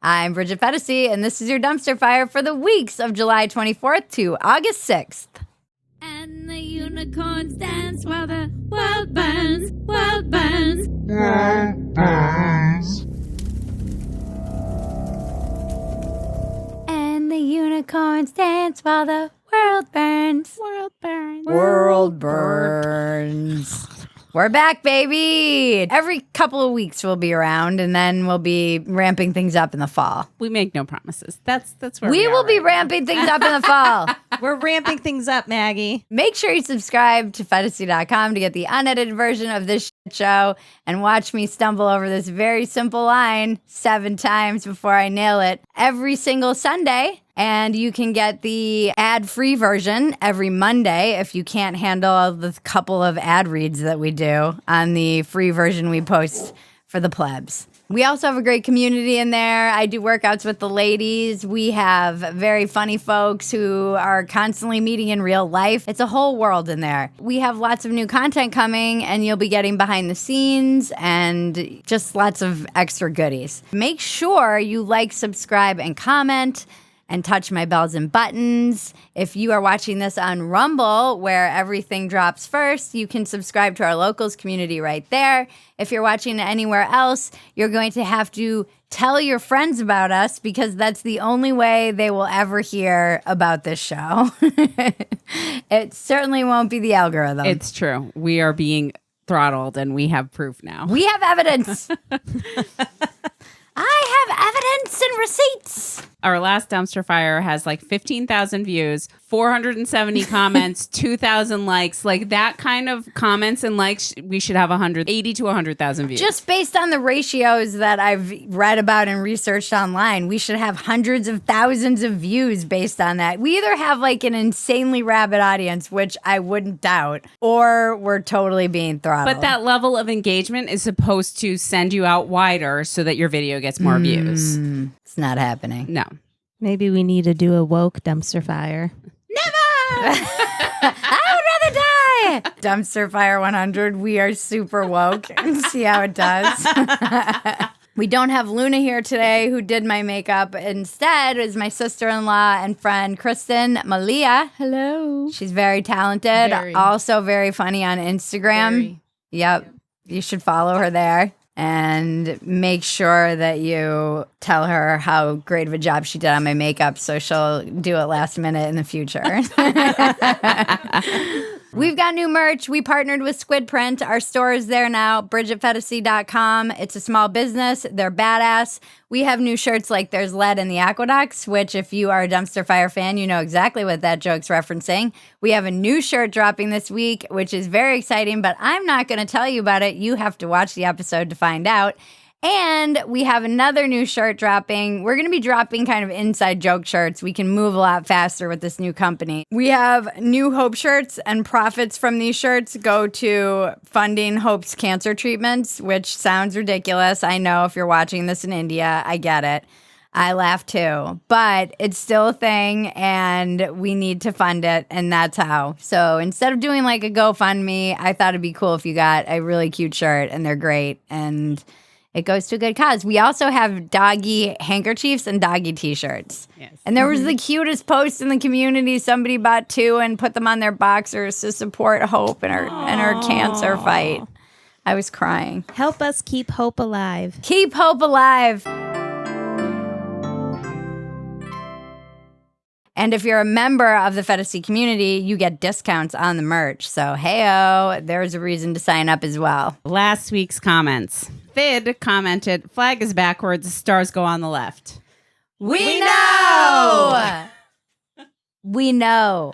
I'm Bridget Phetasy, and this is your dumpster fire for the weeks of July 24th to August 6th. And the unicorns dance while the world burns, world burns. World burns. And the unicorns dance while the world burns. World burns. World burns. We're back, baby. Every couple of weeks we'll be around, and then we'll be ramping things up in the fall. We make no promises. That's where We are will be right ramping things up in the fall. We're ramping things up, Maggie. Make sure you subscribe to Phetasy.com to get the unedited version of this show and watch me stumble over this very simple line 7 times before I nail it every single Sunday. And you can get the ad-free version every Monday if you can't handle the couple of ad reads that we do on the free version we post for the plebs. We also have a great community in there. I do workouts with the ladies. We have very funny folks who are constantly meeting in real life. It's a whole world in there. We have lots of new content coming, and you'll be getting behind the scenes and just lots of extra goodies. Make sure you like, subscribe, and comment, and touch my bells and buttons. If you are watching this on Rumble, where everything drops first, you can subscribe to our locals community right there. If you're watching anywhere else, you're going to have to tell your friends about us because that's the only way they will ever hear about this show. It certainly won't be the algorithm. It's true. We are being throttled, and we have proof now. We have evidence. I have evidence and receipts. Our last dumpster fire has like 15,000 views, 470 comments, 2,000 likes. Like that kind of comments and likes, we should have 80 to 100,000 views. Just based on the ratios that I've read about and researched online, we should have hundreds of thousands of views based on that. We either have like an insanely rabid audience, which I wouldn't doubt, or we're totally being throttled. But that level of engagement is supposed to send you out wider so that your video gets more views. It's not happening. No. Maybe we need to do a woke dumpster fire. I would rather die. Dumpster Fire 100. We are super woke and see how it does. We don't have Luna here today, who did my makeup. Instead, is my sister-in-law and friend, Kristen Malia. Hello. She's very talented. Very. Also very funny on Instagram. Very. Yep. You should follow her there. And make sure that you tell her how great of a job she did on my makeup so she'll do it last minute in the future. We've got new merch. We partnered with Squid Print. Our store is there now, BridgetPhetasy.com. It's a small business. They're badass. We have new shirts like There's Lead in the Aqueducts, which if you are a Dumpster Fire fan, you know exactly what that joke's referencing. We have a new shirt dropping this week, which is very exciting, but I'm not going to tell you about it. You have to watch the episode to find out. And we have another new shirt dropping. We're going to be dropping kind of inside joke shirts. We can move a lot faster with this new company. We have new Hope shirts, and profits from these shirts go to funding Hope's cancer treatments, which sounds ridiculous. I know if you're watching this in India, I get it. I laugh too, but it's still a thing and we need to fund it, and that's how. So instead of doing like a GoFundMe, I thought it'd be cool if you got a really cute shirt, and they're great, and it goes to a good cause. We also have doggy handkerchiefs and doggy t-shirts. Yes. And there was the cutest post in the community. Somebody bought 2 and put them on their boxers to support Hope in her cancer fight. I was crying. Help us keep hope alive. Keep hope alive. And if you're a member of the Phetasy community, you get discounts on the merch. So, hey-oh, there's a reason to sign up as well. Last week's comments. Vid commented, flag is backwards, stars go on the left. We know! We know.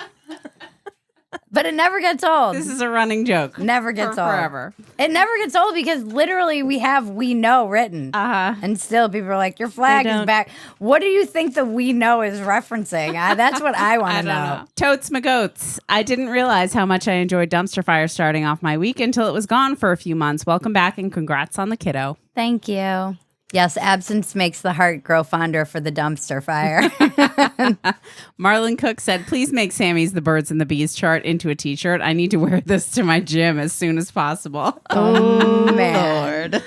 But it never gets old. This is a running joke. Never gets for old. forever. It never gets old because literally we have "we know" written. Uh-huh. And still people are like, your flag is back. What do you think the "we know" is referencing? That's what I want to know. Totes my goats. I didn't realize how much I enjoyed Dumpster Fire starting off my week until it was gone for a few months. Welcome back and congrats on the kiddo. Thank you. Yes, absence makes the heart grow fonder for the dumpster fire. Marlon Cook said, please make Sammy's The Birds and the Bees chart into a t-shirt. I need to wear this to my gym as soon as possible. Oh, man. Lord.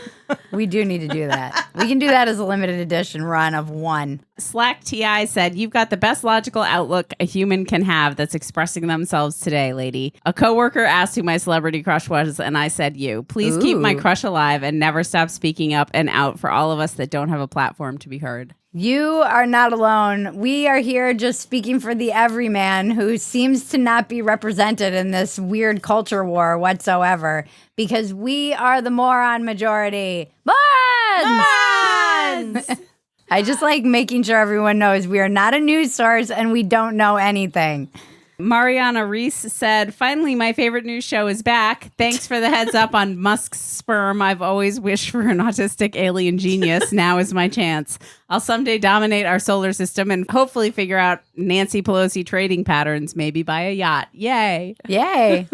We do need to do that. We can do that as a limited edition run of 1. Slack TI said, "You've got the best logical outlook a human can have that's expressing themselves today, lady. A coworker asked who my celebrity crush was, and I said you. Please keep my crush alive and never stop speaking up and out for all of us that don't have a platform to be heard." You are not alone. We are here just speaking for the everyman who seems to not be represented in this weird culture war whatsoever, because we are the moron majority. Morons! I just like making sure everyone knows we are not a news source and we don't know anything. Mariana Reese said, "Finally, my favorite news show is back. Thanks for the heads up on Musk's sperm. I've always wished for an autistic alien genius. Now is my chance. I'll someday dominate our solar system and hopefully figure out Nancy Pelosi trading patterns, maybe buy a yacht. Yay." Yay.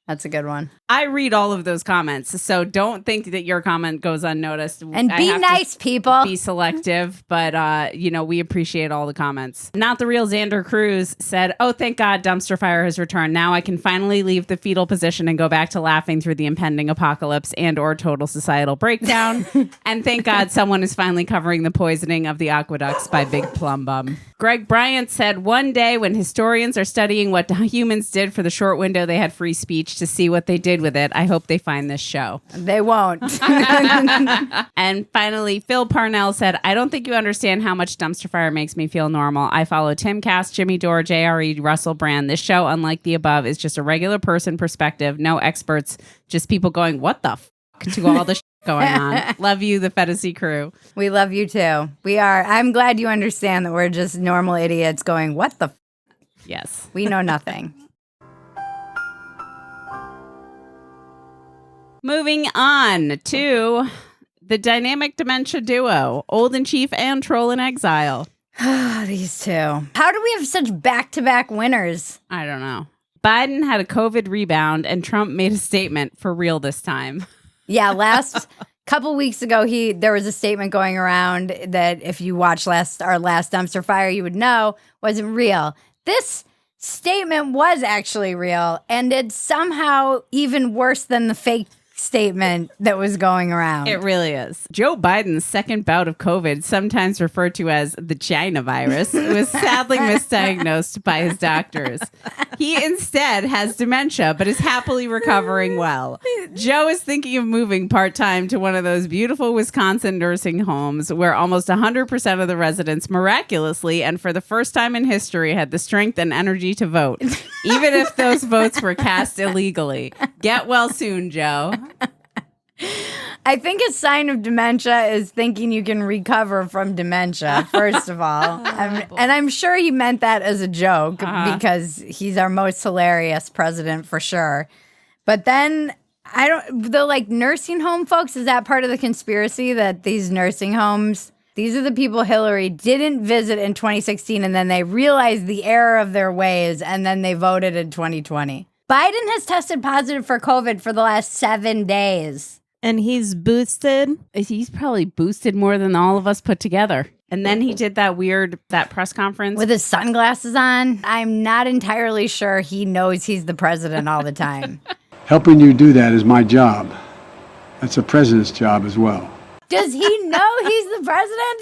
That's a good one. I read all of those comments, so don't think that your comment goes unnoticed. And I be have to nice, people. be selective, but we appreciate all the comments. Not the real Xander Cruz said, "Oh, thank God dumpster fire has returned. Now I can finally leave the fetal position and go back to laughing through the impending apocalypse and or total societal breakdown. And thank God someone is finally covering the poisoning of the aqueducts by Big Plum Bum." Greg Bryant said, "One day when historians are studying what humans did for the short window they had free speech to see what they did with it, I hope they find this show." They won't. And finally, Phil Parnell said, "I don't think you understand how much dumpster fire makes me feel normal. I follow Tim Cass, Jimmy Dore, JRE, Russell Brand. This show, unlike the above, is just a regular person perspective. No experts, just people going, what the f*** to all the going on. Love you, the Phetasy crew." We love you too. We are. I'm glad you understand that we're just normal idiots going, what the f-? Yes. We know nothing. Moving on to the dynamic dementia duo, Old in Chief and Troll-in-Exile. These two. How do we have such back-to-back winners? I don't know. Biden had a COVID rebound and Trump made a statement for real this time. Yeah, last couple weeks ago, there was a statement going around that if you watched our last dumpster fire, you would know wasn't real. This statement was actually real, and it's somehow even worse than the fake statement that was going around. It really is. Joe Biden's second bout of COVID, sometimes referred to as the China virus, was sadly misdiagnosed by his doctors. He instead has dementia, but is happily recovering well. Joe is thinking of moving part-time to one of those beautiful Wisconsin nursing homes where almost 100% of the residents miraculously and for the first time in history had the strength and energy to vote, even if those votes were cast illegally. Get well soon, Joe. I think a sign of dementia is thinking you can recover from dementia, first of all. And I'm sure he meant that as a joke because he's our most hilarious president for sure. But then the nursing home folks, is that part of the conspiracy that these nursing homes, these are the people Hillary didn't visit in 2016 and then they realized the error of their ways and then they voted in 2020. Biden has tested positive for COVID for the last 7 days. And he's boosted. He's probably boosted more than all of us put together. And then he did that press conference with his sunglasses on. I'm not entirely sure he knows he's the president all the time. Helping you do that is my job. That's a president's job as well. Does he know he's the president?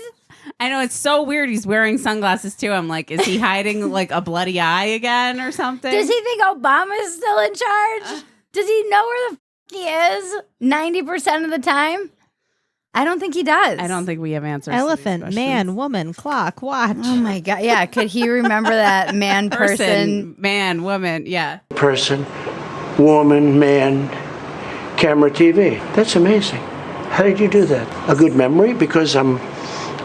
I know, it's so weird. He's wearing sunglasses too. I'm like, is he hiding like a bloody eye again or something? Does he think Obama's still in charge? Does he know where the he is 90% of the time? I don't think he does. I don't think we have answers. Elephant, man, woman, clock, watch. Oh my God. Yeah. Could he remember that man, person? Man, woman. Yeah. Person, woman, man, camera, TV. That's amazing. How did you do that? A good memory? Because I'm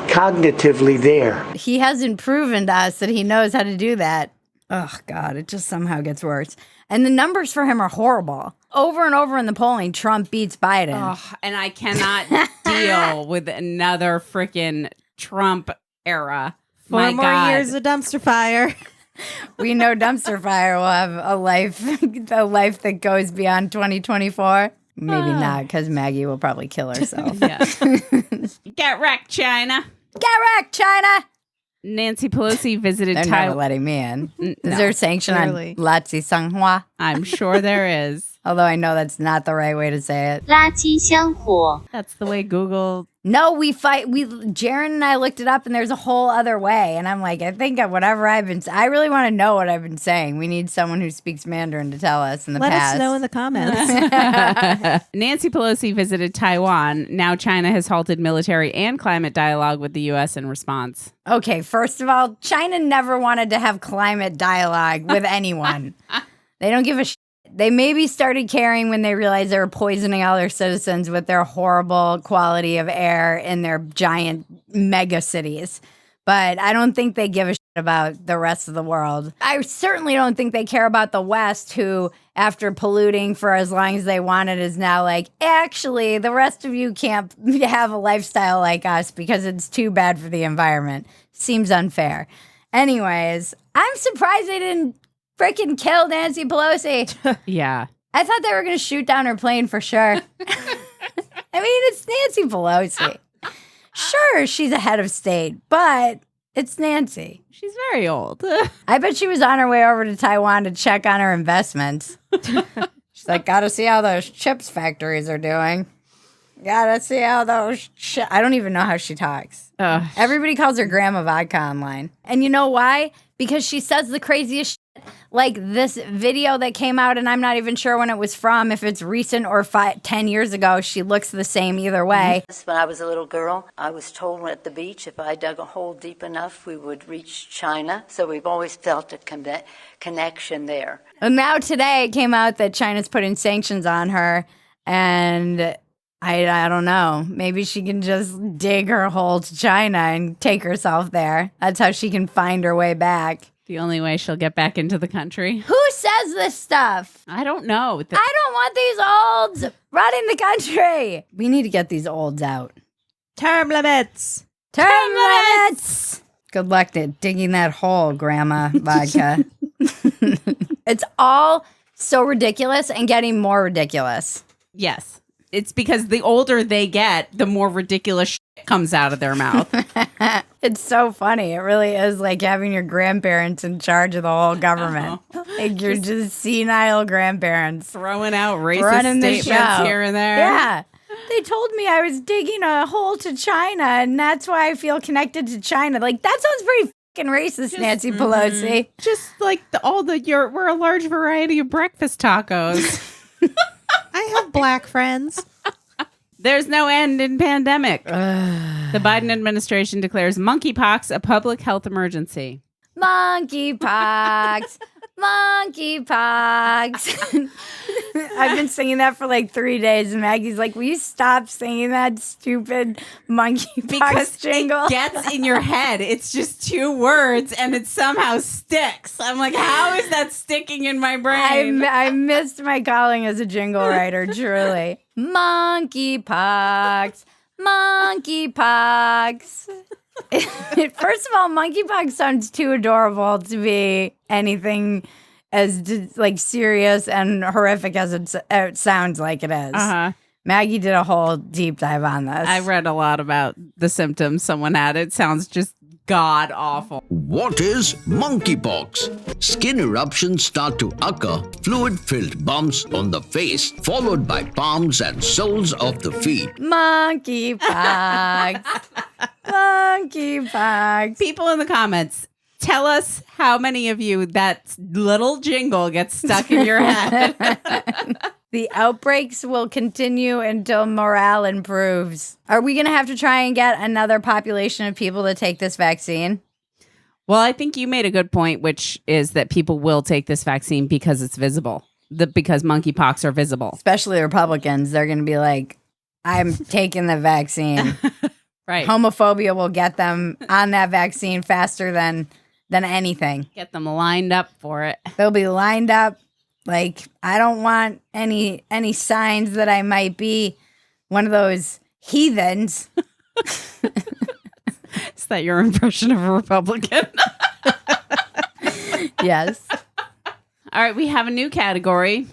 cognitively there. He hasn't proven to us that he knows how to do that. Oh God, it just somehow gets worse. And the numbers for him are horrible. Over and over in the polling, Trump beats Biden. Oh, and I cannot deal with another freaking Trump era. Four more years of dumpster fire. We know dumpster fire will have a life that goes beyond 2024. Maybe not, because Maggie will probably kill herself. Yeah. Get wrecked, China. Get wrecked, China. Nancy Pelosi visited They're Taiwan. never letting me in. Is there a sanction clearly. on Latsi Sanghua? I'm sure there is. Although I know that's not the right way to say it. 垃圾香火 That's the way Google. No, Jaron and I looked it up and there's a whole other way. And I'm like, I think whatever I really want to know what I've been saying. We need someone who speaks Mandarin to tell us in the Let past. us know in the comments. Nancy Pelosi visited Taiwan. Now China has halted military and climate dialogue with the U.S. in response. Okay, first of all, China never wanted to have climate dialogue with anyone. They don't give a shit. They maybe started caring when they realized they were poisoning all their citizens with their horrible quality of air in their giant mega cities. But I don't think they give a shit about the rest of the world. I certainly don't think they care about the West, who, after polluting for as long as they wanted, is now like, actually, the rest of you can't have a lifestyle like us because it's too bad for the environment. Seems unfair. Anyways, I'm surprised they didn't freaking kill Nancy Pelosi. Yeah. I thought they were going to shoot down her plane for sure. I mean, it's Nancy Pelosi. Sure, she's a head of state, but it's Nancy. She's very old. I bet she was on her way over to Taiwan to check on her investments. She's like, gotta see how those chips factories are doing. Gotta see how those I don't even know how she talks. Everybody calls her Grandma Vodka online. And you know why? Because she says the craziest shit. Like this video that came out, and I'm not even sure when it was from, if it's recent or 10 years ago. She looks the same either way. When I was a little girl, I was told at the beach if I dug a hole deep enough, we would reach China. So we've always felt a connection there. And now today it came out that China's putting sanctions on her, and I don't know. Maybe she can just dig her hole to China and take herself there. That's how she can find her way back. The only way she'll get back into the country. Who says this stuff? I don't know. I don't want these olds running the country. We need to get these olds out. Term limits. Term limits. Good luck to digging that hole, Grandma Vodka. It's all so ridiculous and getting more ridiculous. Yes. It's because the older they get, the more ridiculous shit comes out of their mouth. It's so funny. It really is like having your grandparents in charge of the whole government. Like you're just senile grandparents. Throwing out racist Running the statements show. here and there. Yeah. They told me I was digging a hole to China, and that's why I feel connected to China. Like, that sounds pretty fucking racist, Nancy Pelosi. Just like we're a large variety of breakfast tacos. I have black friends. There's no end in pandemic. The Biden administration declares monkeypox a public health emergency. Monkeypox. Monkeypox. I've been singing that for like 3 days, and Maggie's like, will you stop singing that stupid monkeypox Because jingle? it gets in your head. It's just 2 words, and it somehow sticks. I'm like, how is that sticking in my brain? I missed my calling as a jingle writer, truly. Monkeypox. Monkeypox. First of all, monkeypox sounds too adorable to be anything as like serious and horrific as it sounds like it is. Uh-huh. Maggie did a whole deep dive on this. I read a lot about the symptoms someone had. It sounds just god awful. What is monkeypox? Skin eruptions start to occur, fluid-filled bumps on the face, followed by palms and soles of the feet. Monkeypox. Monkeypox. People in the comments, tell us how many of you that little jingle gets stuck in your head. The outbreaks will continue until morale improves. Are we going to have to try and get another population of people to take this vaccine? Well, I think you made a good point, which is that people will take this vaccine because it's visible. Because monkeypox are visible. Especially Republicans. They're going to be like, I'm taking the vaccine. Right. Homophobia will get them on that vaccine faster than anything. Get them lined up for it. They'll be lined up. Like, I don't want any signs that I might be one of those heathens. Is that your impression of a Republican? Yes. All right, we have a new category.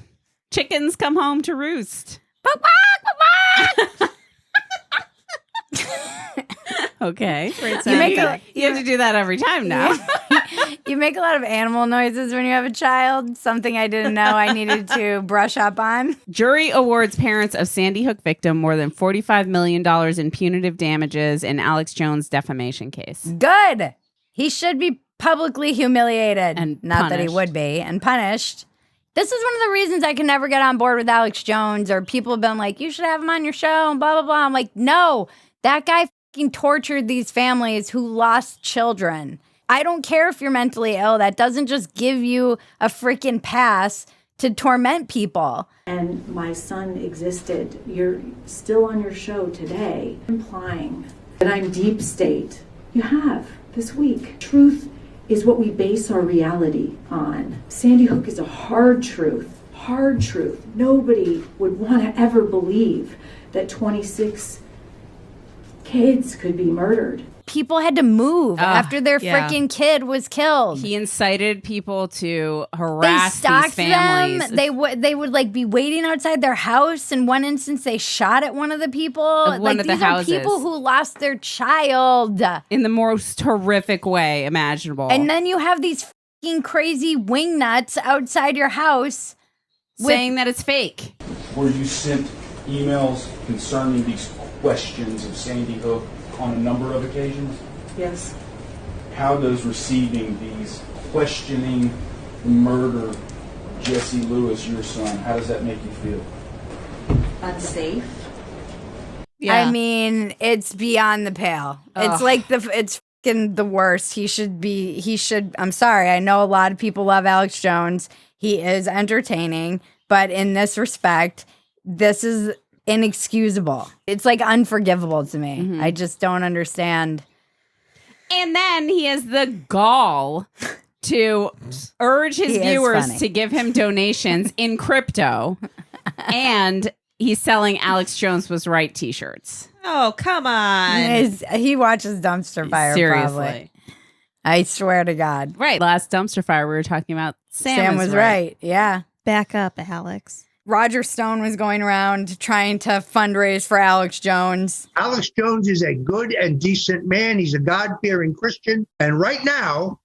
Chickens come home to roost. Okay. You make you have to do that every time now. You make a lot of animal noises when you have a child, something I didn't know I needed to brush up on. Jury awards parents of Sandy Hook victim more than $45 million in punitive damages in Alex Jones' defamation case. Good. He should be publicly humiliated. And not that he punished. would be, and punished. This is one of the reasons I can never get on board with Alex Jones, or people have been like, you should have him on your show and blah, blah, blah. I'm like, no, that guy fucking tortured these families who lost children. I don't care if you're mentally ill. That doesn't just give you a freaking pass to torment people. And my son existed. You're still on your show today, implying that I'm deep state. You have this week. Truth is what we base our reality on. Sandy Hook is a hard truth. Hard truth. Nobody would want to ever believe that 26 kids could be murdered. People had to move after their freaking kid was killed. He incited people to They harass stalked these families. them. They would like be waiting outside their house. In one instance, they shot at one of the people. Of one like of the these are houses. people who lost their child. in the most horrific way imaginable. And then you have these fucking crazy wingnuts outside your house saying that it's fake. Were you sent emails concerning these questions of Sandy Hook on a number of occasions? Yes. How does receiving these questioning murder Jesse Lewis, your son, how does that make you feel? Unsafe. I mean, it's beyond the pale. It's like it's fucking the worst. He should, I'm sorry. I know a lot of people love Alex Jones. He is entertaining, but in this respect, this is inexcusable. It's like unforgivable to me. I just don't understand. And then he has the gall to urge his He is viewers funny. to give him donations in crypto. And he's selling Alex Jones Was Right t-shirts. Oh, come on. He watches Dumpster Fire, Seriously. probably. I swear to God. Right. Last Dumpster Fire, we were talking about Sam was right. Yeah. Back up, Alex. Roger Stone was going around trying to fundraise for Alex Jones. Alex Jones is a good and decent man. He's a God-fearing Christian. And right now,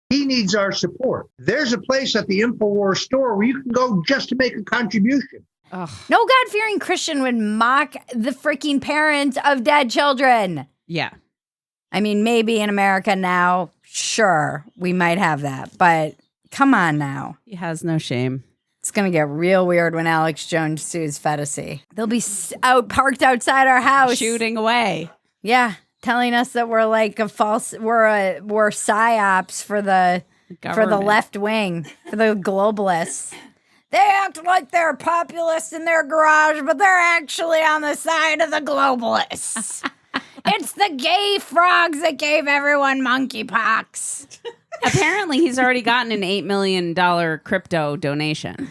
he needs our support. There's a place at the Infowars store where you can go just to make a contribution. No God-fearing Christian would mock the freaking parents of dead children. Yeah. I mean, maybe in America now, sure, we might have that. But come on now. He has no shame. It's going to get real weird when Alex Jones sues Phetasy. They'll be parked outside our house. Shooting away. Yeah, telling us that we're like we're psyops for the left wing, for the globalists. They act like they're populists in their garage, but they're actually on the side of the globalists. It's the gay frogs that gave everyone monkeypox. Apparently, he's already gotten an $8 million crypto donation.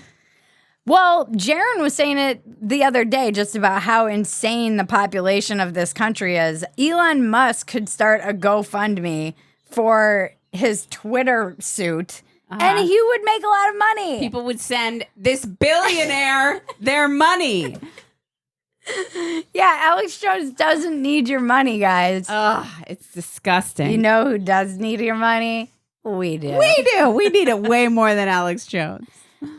Well, Jaron was saying it the other day just about how insane the population of this country is. Elon Musk could start a GoFundMe for his Twitter suit, and he would make a lot of money. People would send this billionaire their money. Yeah, Alex Jones doesn't need your money, guys. Ugh, it's disgusting. You know who does need your money? We do. We do. We need it way more than Alex Jones.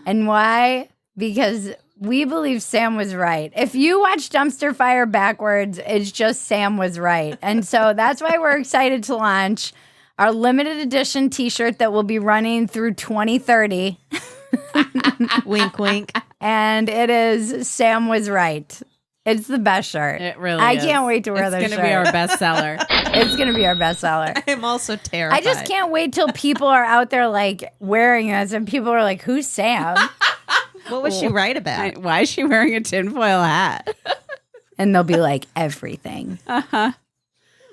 And why? Because we believe Sam was right. If you watch Dumpster Fire backwards, it's just Sam was right. And so that's why we're excited to launch our limited edition t-shirt that will be running through 2030. Wink, wink. And it is Sam was right. It's the best shirt. It really I is. can't wait to wear this shirt. It's going to be our bestseller. It's going to be our bestseller. I'm also terrified. I just can't wait till people are out there like wearing this and people are like, who's Sam? What was she right about? Why is she wearing a tinfoil hat? And they'll be like, everything.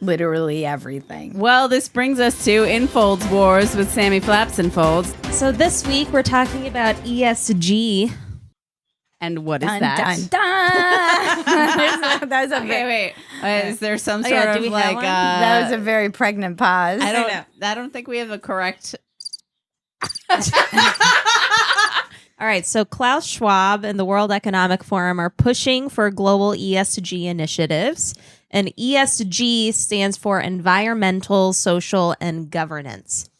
Literally everything. Well, this brings us to Infolds Wars with Sammy Flaps and Folds. So this week we're talking about ESG. And what is Dun, that? dun, dun. That's a Wait. Is there some sort yeah, do of we have like... one? that was a very pregnant pause. I don't think we have a correct... All right, so Klaus Schwab and the World Economic Forum are pushing for global ESG initiatives. And ESG stands for environmental, social, and governance.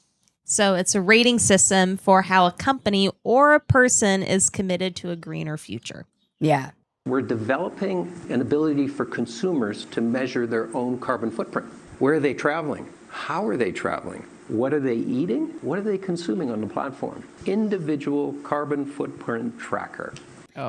So it's a rating system for how a company or a person is committed to a greener future. Yeah. We're developing an ability for consumers to measure their own carbon footprint. Where are they traveling? How are they traveling? What are they eating? What are they consuming on the platform? Individual carbon footprint tracker.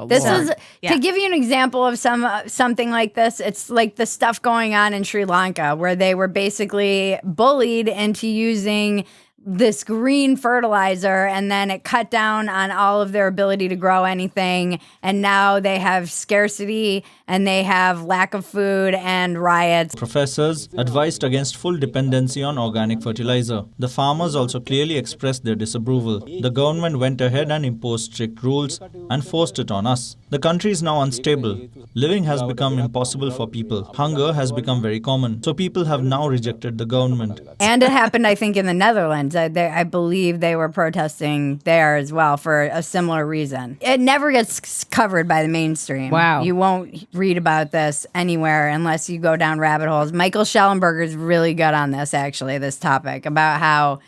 This is to give you an example of something like this. It's like the stuff going on in Sri Lanka, where they were basically bullied into using this green fertilizer, and then it cut down on all of their ability to grow anything. And now they have scarcity and they have lack of food and riots. Professors advised against full dependency on organic fertilizer. The farmers also clearly expressed their disapproval. The government went ahead and imposed strict rules and forced it on us. The country is now unstable. Living has become impossible for people. Hunger has become very common. So people have now rejected the government. And it happened, I think, in the Netherlands. I believe they were protesting there as well for a similar reason. It never gets covered by the mainstream. Wow. You won't read about this anywhere unless you go down rabbit holes. Michael Schellenberger is really good on this, actually, this topic, about how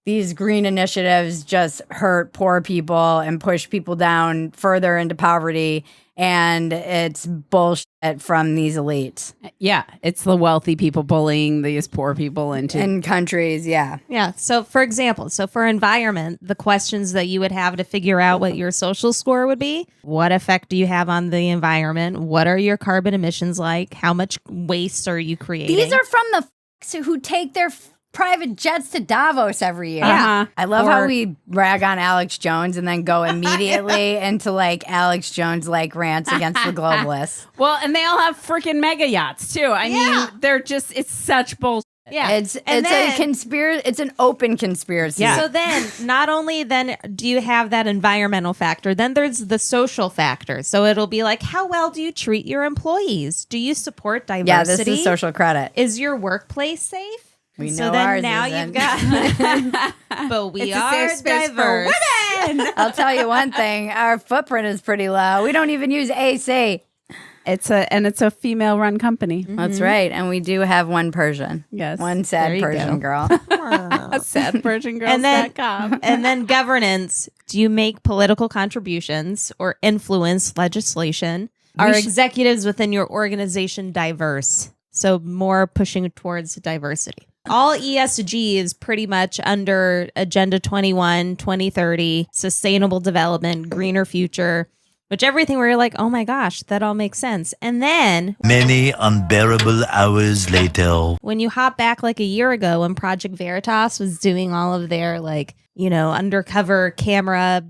these green initiatives just hurt poor people and push people down further into poverty. And it's bullshit from these elites. Yeah, it's the wealthy people bullying these poor people in countries, yeah. Yeah, so for example, for environment, the questions that you would have to figure out what your social score would be: what effect do you have on the environment? What are your carbon emissions like? How much waste are you creating? These are from the who take their private jets to Davos every year. Yeah. I love how we rag on Alex Jones and then go immediately into like Alex Jones like rants against the globalists. Well, and they all have freaking mega yachts too. I mean, they're just, it's such bullshit. Yeah. It's a conspiracy. It's an open conspiracy. Yeah. So then, not only then do you have that environmental factor, then there's the social factor. So it'll be like, how well do you treat your employees? Do you support diversity? Yeah, this is social credit. Is your workplace safe? We so know then ours now isn't. you've got, but we It's a are safe space for diverse. women. I'll tell you one thing: our footprint is pretty low. We don't even use AC. It's a female-run company. That's right, and we do have one Persian. Yes, one sad There you Persian go. girl. Sadpersiangirls.com. And then governance. Do you make political contributions or influence legislation? Are executives within your organization diverse? So more pushing towards diversity. All ESG is pretty much under Agenda 21, 2030, sustainable development, greener future, which everything where you're like, oh my gosh, that all makes sense. And then many unbearable hours later, when you hop back like a year ago when Project Veritas was doing all of their undercover camera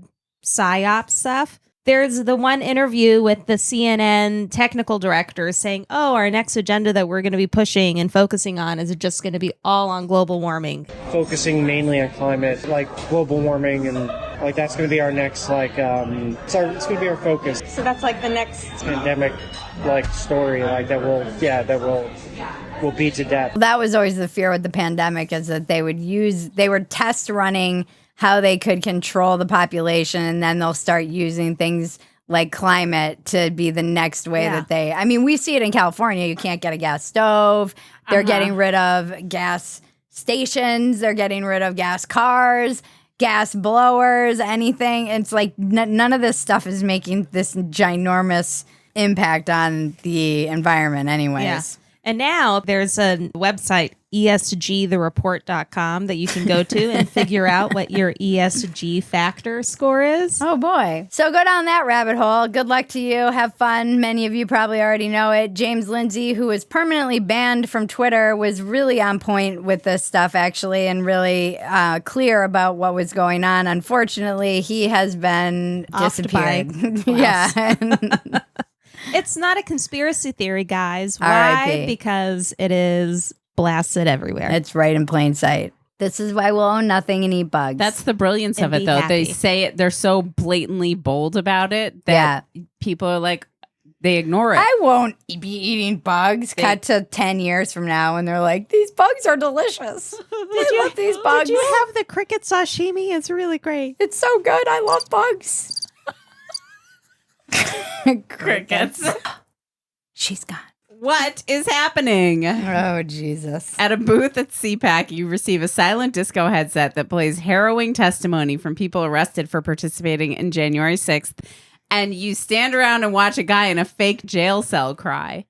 psyop stuff, there's the one interview with the CNN technical director saying, oh, our next agenda that we're going to be pushing and focusing on is just going to be all on global warming. Focusing mainly on climate, like global warming, and like that's going to be our next, it's going to be our focus. So that's like the next pandemic, story, we'll beat to death. That was always the fear with the pandemic, is that they were test running how they could control the population, and then they'll start using things like climate to be the next way that we see it in California. You can't get a gas stove. They're getting rid of gas stations. They're getting rid of gas cars, gas blowers, anything. It's like none of this stuff is making this ginormous impact on the environment anyways. Yeah. And now there's a website, esgthereport.com, that you can go to and figure out what your ESG factor score is. Oh, boy. So go down that rabbit hole. Good luck to you. Have fun. Many of you probably already know it. James Lindsay, who was permanently banned from Twitter, was really on point with this stuff, actually, and really clear about what was going on. Unfortunately, he has been disappeared. Yeah. It's not a conspiracy theory, guys. Why? R.I.P. Because it is blasted everywhere. It's right in plain sight. This is why we'll own nothing and eat bugs. That's the brilliance of it, though. They say it, they're so blatantly bold about it that people are like, they ignore it. I won't be eating bugs. Cut to 10 years from now, and they're like, these bugs are delicious. I love these bugs. Did you have the cricket sashimi? It's really great. It's so good. I love bugs. Crickets. She's gone. What is happening? Oh, Jesus. At a booth at CPAC, you receive a silent disco headset that plays harrowing testimony from people arrested for participating in January 6th, and you stand around and watch a guy in a fake jail cell cry.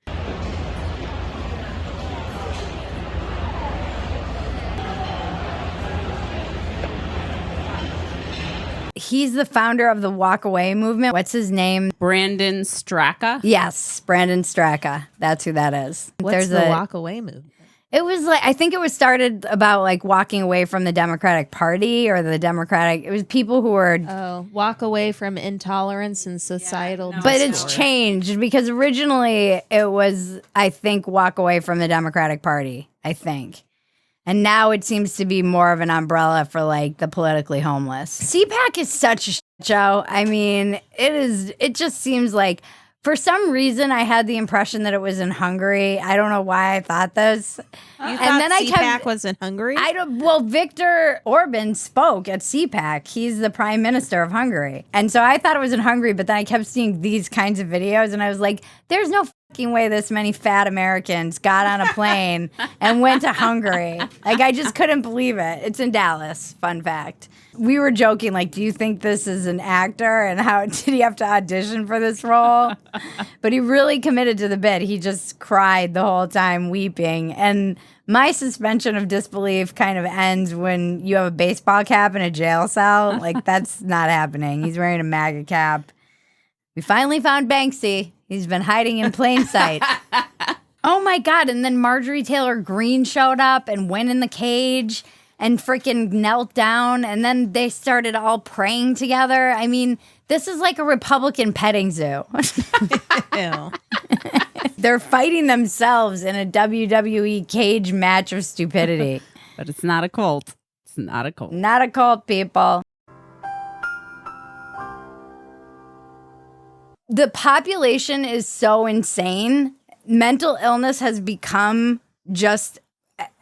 He's the founder of the Walk Away movement. What's his name? Brandon Straka? Yes, Brandon Straka. That's who that is. What's the Walk Away movement? It was like, I think it was started about like walking away from the Democratic Party or the Democratic, it was people who were. Walk away from intolerance and societal. But it's changed because originally it was, I think, walk away from the Democratic Party, I think. And now it seems to be more of an umbrella for like the politically homeless. CPAC is such a shit show. I mean, it just seems like for some reason I had the impression that it was in Hungary. I don't know why I thought this. You thought CPAC was in Hungary? Well, Viktor Orban spoke at CPAC. He's the prime minister of Hungary. And so I thought it was in Hungary, but then I kept seeing these kinds of videos and I was like, there's no fucking way this many fat Americans got on a plane and went to Hungary. Like, I just couldn't believe it. It's in Dallas, fun fact. We were joking, like, do you think this is an actor? And how did he have to audition for this role? But he really committed to the bit. He just cried the whole time, weeping. And my suspension of disbelief kind of ends when you have a baseball cap in a jail cell. Like, that's not happening. He's wearing a MAGA cap. We finally found Banksy. He's been hiding in plain sight. Oh, my God. And then Marjorie Taylor Greene showed up and went in the cage and freaking knelt down. And then they started all praying together. I mean, this is like a Republican petting zoo. Ew. They're fighting themselves in a WWE cage match of stupidity. But it's not a cult. It's not a cult. Not a cult, people. The population is so insane. Mental illness has become just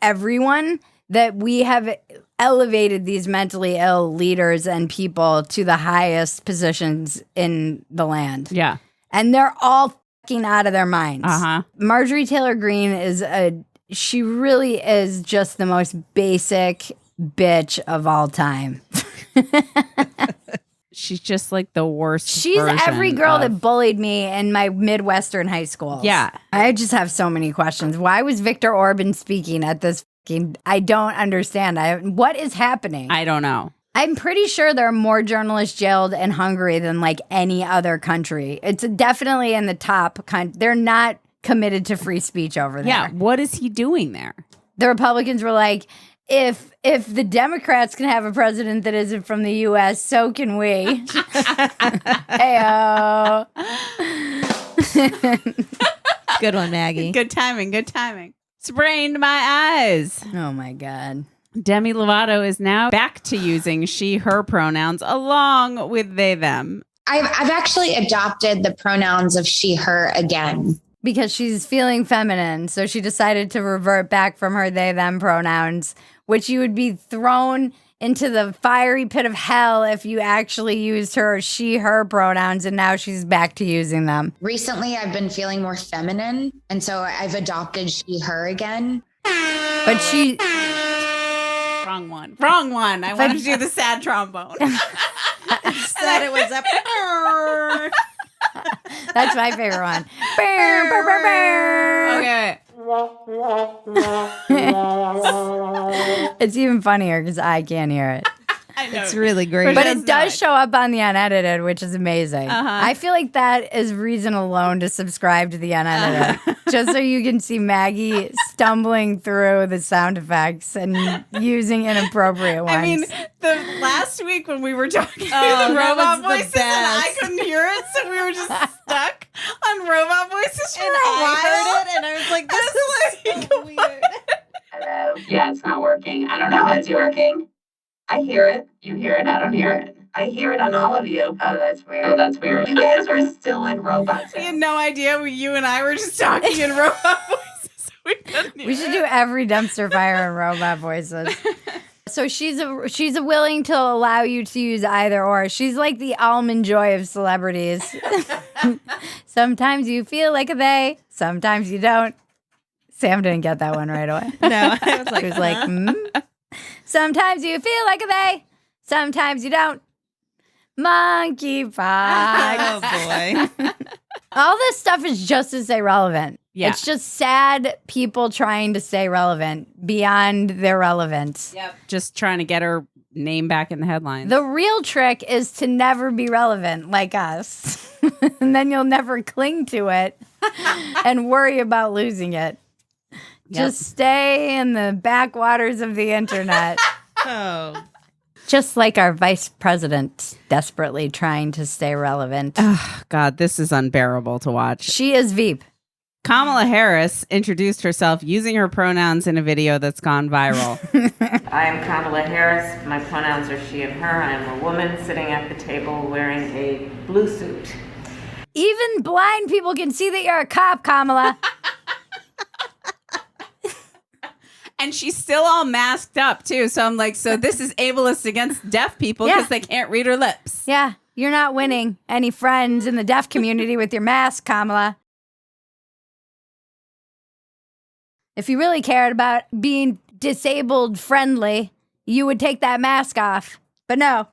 everyone that we have elevated these mentally ill leaders and people to the highest positions in the land. Yeah. And they're all fucking out of their minds. Uh-huh. Marjorie Taylor Greene she really is just the most basic bitch of all time. She's just like the worst. She's every girl that bullied me in my Midwestern high school. Yeah. I just have so many questions. Why was Viktor Orban speaking at this I don't understand. What is happening? I don't know. I'm pretty sure there are more journalists jailed in Hungary than like any other country. It's definitely in the top. They're not committed to free speech over there. Yeah. What is he doing there? The Republicans were like, if the Democrats can have a president that isn't from the U.S., so can we. Heyo. Good one, Maggie. Good timing. Good timing. Sprained My Eyes. Oh, my God. Demi Lovato is now back to using she, her pronouns along with they, them. I've actually adopted the pronouns of she, her again. Because she's feeling feminine. So she decided to revert back from her they, them pronouns, which you would be thrown into the fiery pit of hell if you actually used her she, her pronouns, and now she's back to using them. Recently, I've been feeling more feminine, and so I've adopted she, her again. But she... Wrong one. Wrong one. I wanted to do the sad trombone. Said it was a... That's my favorite one. Okay. It's even funnier because I can't hear it. It's really great. But it does show up on the unedited, which is amazing. I feel like that is reason alone to subscribe to the unedited. Just so you can see Maggie stumbling through the sound effects and using inappropriate ones. I mean, the last week when we were talking the robot voices and I couldn't hear it, so we were just stuck on robot voices for a while. I heard it and I was like, this is so weird. Hello? Yeah, it's not working. I don't know how it's working. I hear it. You hear it. I don't hear it. I hear it on all of you. Oh, that's weird. Oh, that's weird. You guys are still in robot We had no idea you and I were just talking in robot voices. We should do every dumpster fire in robot voices. So she's willing to allow you to use either or. She's like the almond joy of celebrities. Sometimes you feel like a they, sometimes you don't. Sam didn't get that one right away. No, I was like, He was like, sometimes you feel like a they, sometimes you don't. Monkeypox. oh boy. All this stuff is just to stay relevant. Yeah. It's just sad people trying to stay relevant beyond their relevance. Yep. Just trying to get her name back in the headlines. The real trick is to never be relevant like us. And then you'll never cling to it and worry about losing it. Just stay in the backwaters of the internet. Oh. Just like our vice president desperately trying to stay relevant. Oh, God, this is unbearable to watch. She is Veep. Kamala Harris introduced herself using her pronouns in a video that's gone viral. I am Kamala Harris. My pronouns are she and her. I am a woman sitting at the table wearing a blue suit. Even blind people can see that you're a cop, Kamala. And she's still all masked up, too. So I'm like, so this is ableist against deaf people because they can't read her lips. Yeah, you're not winning any friends in the deaf community with your mask, Kamala. If you really cared about being disabled friendly, you would take that mask off. But no,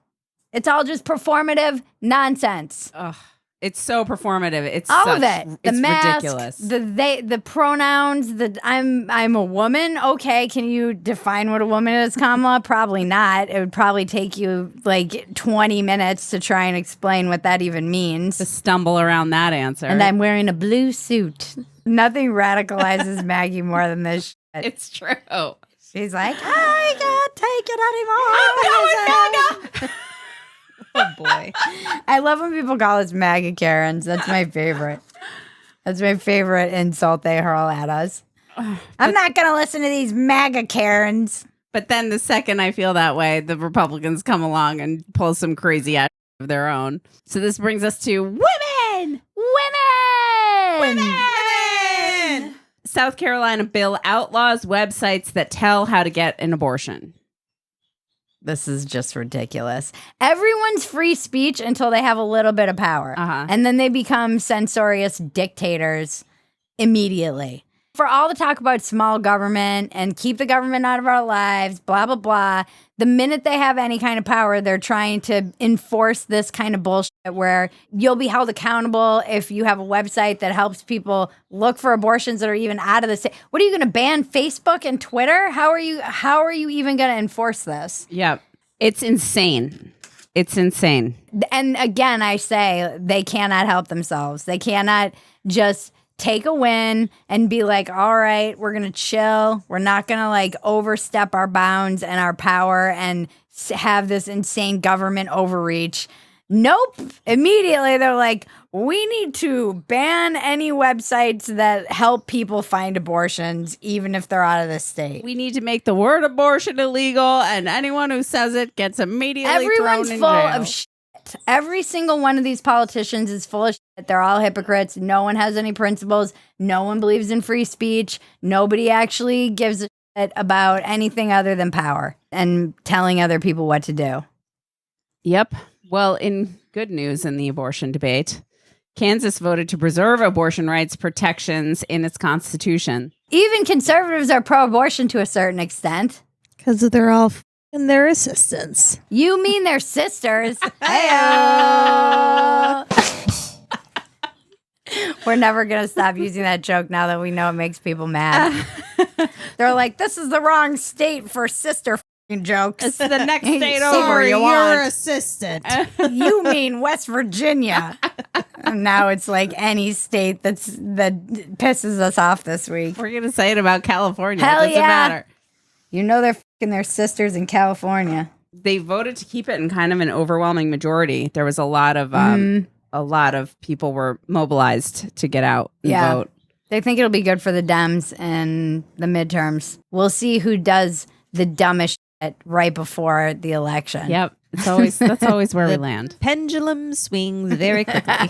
it's all just performative nonsense. Ugh. It's so performative. It's all of it. The it's mask, ridiculous. the pronouns. I'm a woman. Okay, can you define what a woman is, Kamala? Probably not. It would probably take you like 20 minutes to try and explain what that even means. To stumble around that answer. And I'm wearing a blue suit. Nothing radicalizes Maggie more than this shit. It's true. She's like, I can't take it anymore. Oh boy. I love when people call us MAGA Karens. That's my favorite. That's my favorite insult they hurl at us. I'm not going to listen to these MAGA Karens. But then the second I feel that way, the Republicans come along and pull some crazy ass of their own. So this brings us to women! Women! South Carolina bill outlaws websites that tell how to get an abortion. This is just ridiculous. Everyone's free speech until they have a little bit of power. And then they become censorious dictators immediately. For all the talk about small government and keep the government out of our lives, blah, blah, blah, the minute they have any kind of power, they're trying to enforce this kind of bullshit where you'll be held accountable if you have a website that helps people look for abortions that are even out of the state. What are you going to ban Facebook and Twitter? How are you even going to enforce this? Yeah, it's insane. It's insane. And again, I say they cannot help themselves. They cannot just take a win and be like, all right, we're going to chill. We're not going to like overstep our bounds and our power and have this insane government overreach. Nope. Immediately they're like, we need to ban any websites that help people find abortions, even if they're out of the state. We need to make the word abortion illegal, and anyone who says it gets immediately Everyone's thrown in full jail. of shit. Every single one of these politicians is full of shit. They're all hypocrites. No one has any principles. No one believes in free speech. Nobody actually gives a shit about anything other than power and telling other people what to do. Yep. Well, in good news in the abortion debate, Kansas voted to preserve abortion rights protections in its constitution. Even conservatives are pro-abortion to a certain extent. Because they're all and their assistants. You mean their sisters? Hey-o. We're never going to stop using that joke now that we know it makes people mad. They're like, this is the wrong state for sister jokes. It's the next state Say over. what you Your want. assistant. You mean West Virginia. And now it's like any state that pisses us off this week. We're going to say it about California. Hell it doesn't yeah. matter. You know they're fucking their sisters in California. They voted to keep it in kind of an overwhelming majority. There was a lot of people were mobilized to get out and vote. They think it'll be good for the Dems in the midterms. We'll see who does the dumbest shit right before the election. Yep. That's always where we land. Pendulum swings very quickly.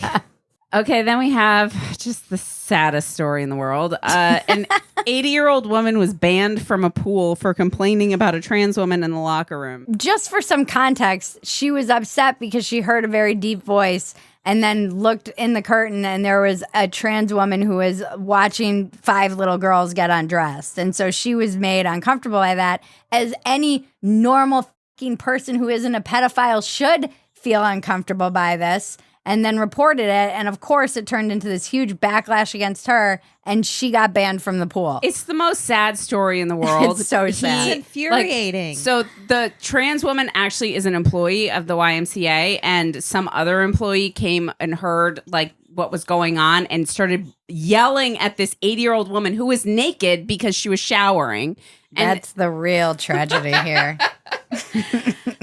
Okay, then we have just the saddest story in the world. An 80-year-old woman was banned from a pool for complaining about a trans woman in the locker room. Just for some context, she was upset because she heard a very deep voice and then looked in the curtain and there was a trans woman who was watching 5 little girls get undressed. And so she was made uncomfortable by that, as any normal fucking person who isn't a pedophile should feel uncomfortable by this, and then reported it. And of course, it turned into this huge backlash against her, and she got banned from the pool. It's the most sad story in the world. It's so sad. It's infuriating. So the trans woman actually is an employee of the YMCA, and some other employee came and heard like what was going on and started yelling at this 80-year-old woman who was naked because she was showering. And That's the real tragedy here.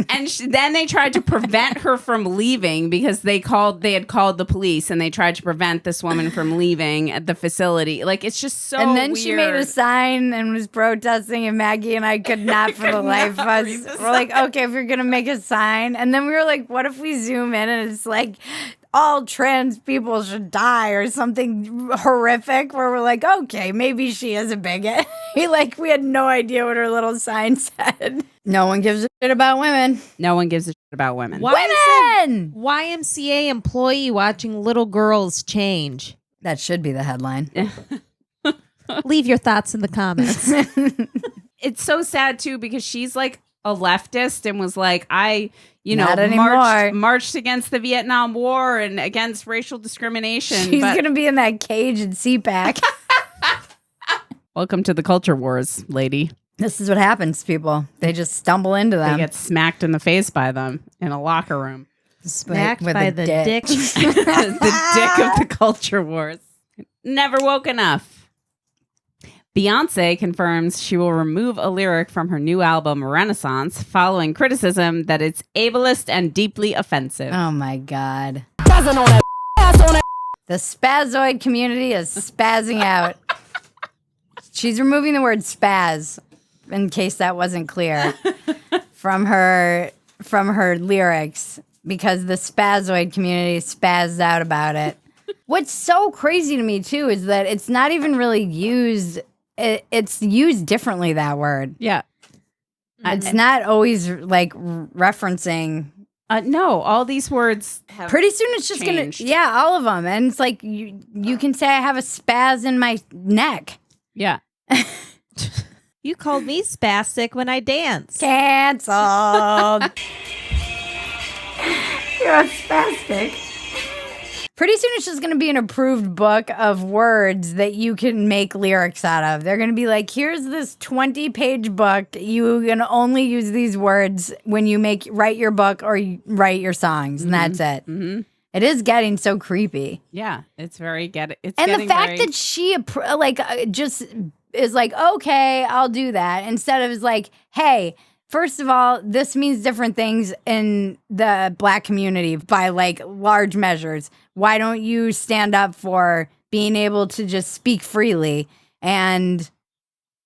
And then they tried to prevent her from leaving because they had called the police, and they tried to prevent this woman from leaving at the facility. Like, it's just so And then weird. she made a sign and was protesting, and Maggie and I could not for the life of us. We're like, okay, if you're going to make a sign. And then we were like, what if we zoom in and it's like, all trans people should die or something horrific, where we're like, okay, maybe she is a bigot. We had no idea what her little sign said. No one gives a shit about women. No one gives a shit about women. Women! YMCA employee watching little girls change. That should be the headline. Leave your thoughts in the comments. It's so sad too, because she's like a leftist and was like, marched against the Vietnam War and against racial discrimination. She's going to be in that cage in CPAC. Welcome to the culture wars, lady. This is what happens to people. They just stumble into them. They get smacked in the face by them in a locker room. Smacked by the dick. The dick of the culture wars. Never woke enough. Beyonce confirms she will remove a lyric from her new album, Renaissance, following criticism that it's ableist and deeply offensive. Oh my God. The spazoid community is spazzing out. She's removing the word spaz, in case that wasn't clear, from her lyrics, because the spazoid community spazzed out about it. What's so crazy to me, too, is that it's not even really used. It's used differently, that word. Yeah. It's not always like referencing. No, all these words have pretty soon it's just changed. Gonna, yeah, all of them. And it's like, you can say I have a spaz in my neck. Yeah. You called me spastic when I dance. Canceled. You're a spastic. Pretty soon it's just going to be an approved book of words that you can make lyrics out of. They're going to be like, here's this 20-page book. You can only use these words when you write your book or you write your songs, and that's it. Mm-hmm. It is getting so creepy. Yeah, it's very it's and getting the fact very... that she just is like, okay, I'll do that, instead of is like, hey, first of all, this means different things in the Black community by like large measures. Why don't you stand up for being able to just speak freely? And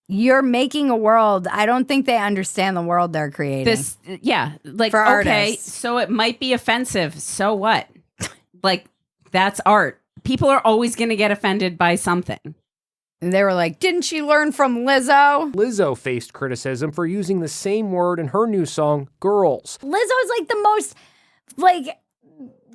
you're making a world. I don't think they understand the world they're creating. Like, for okay, artists. so it might be offensive. So what? Like, that's art. People are always going to get offended by something. And they were like, didn't she learn from Lizzo? Lizzo faced criticism for using the same word in her new song, Girls. Lizzo is like the most like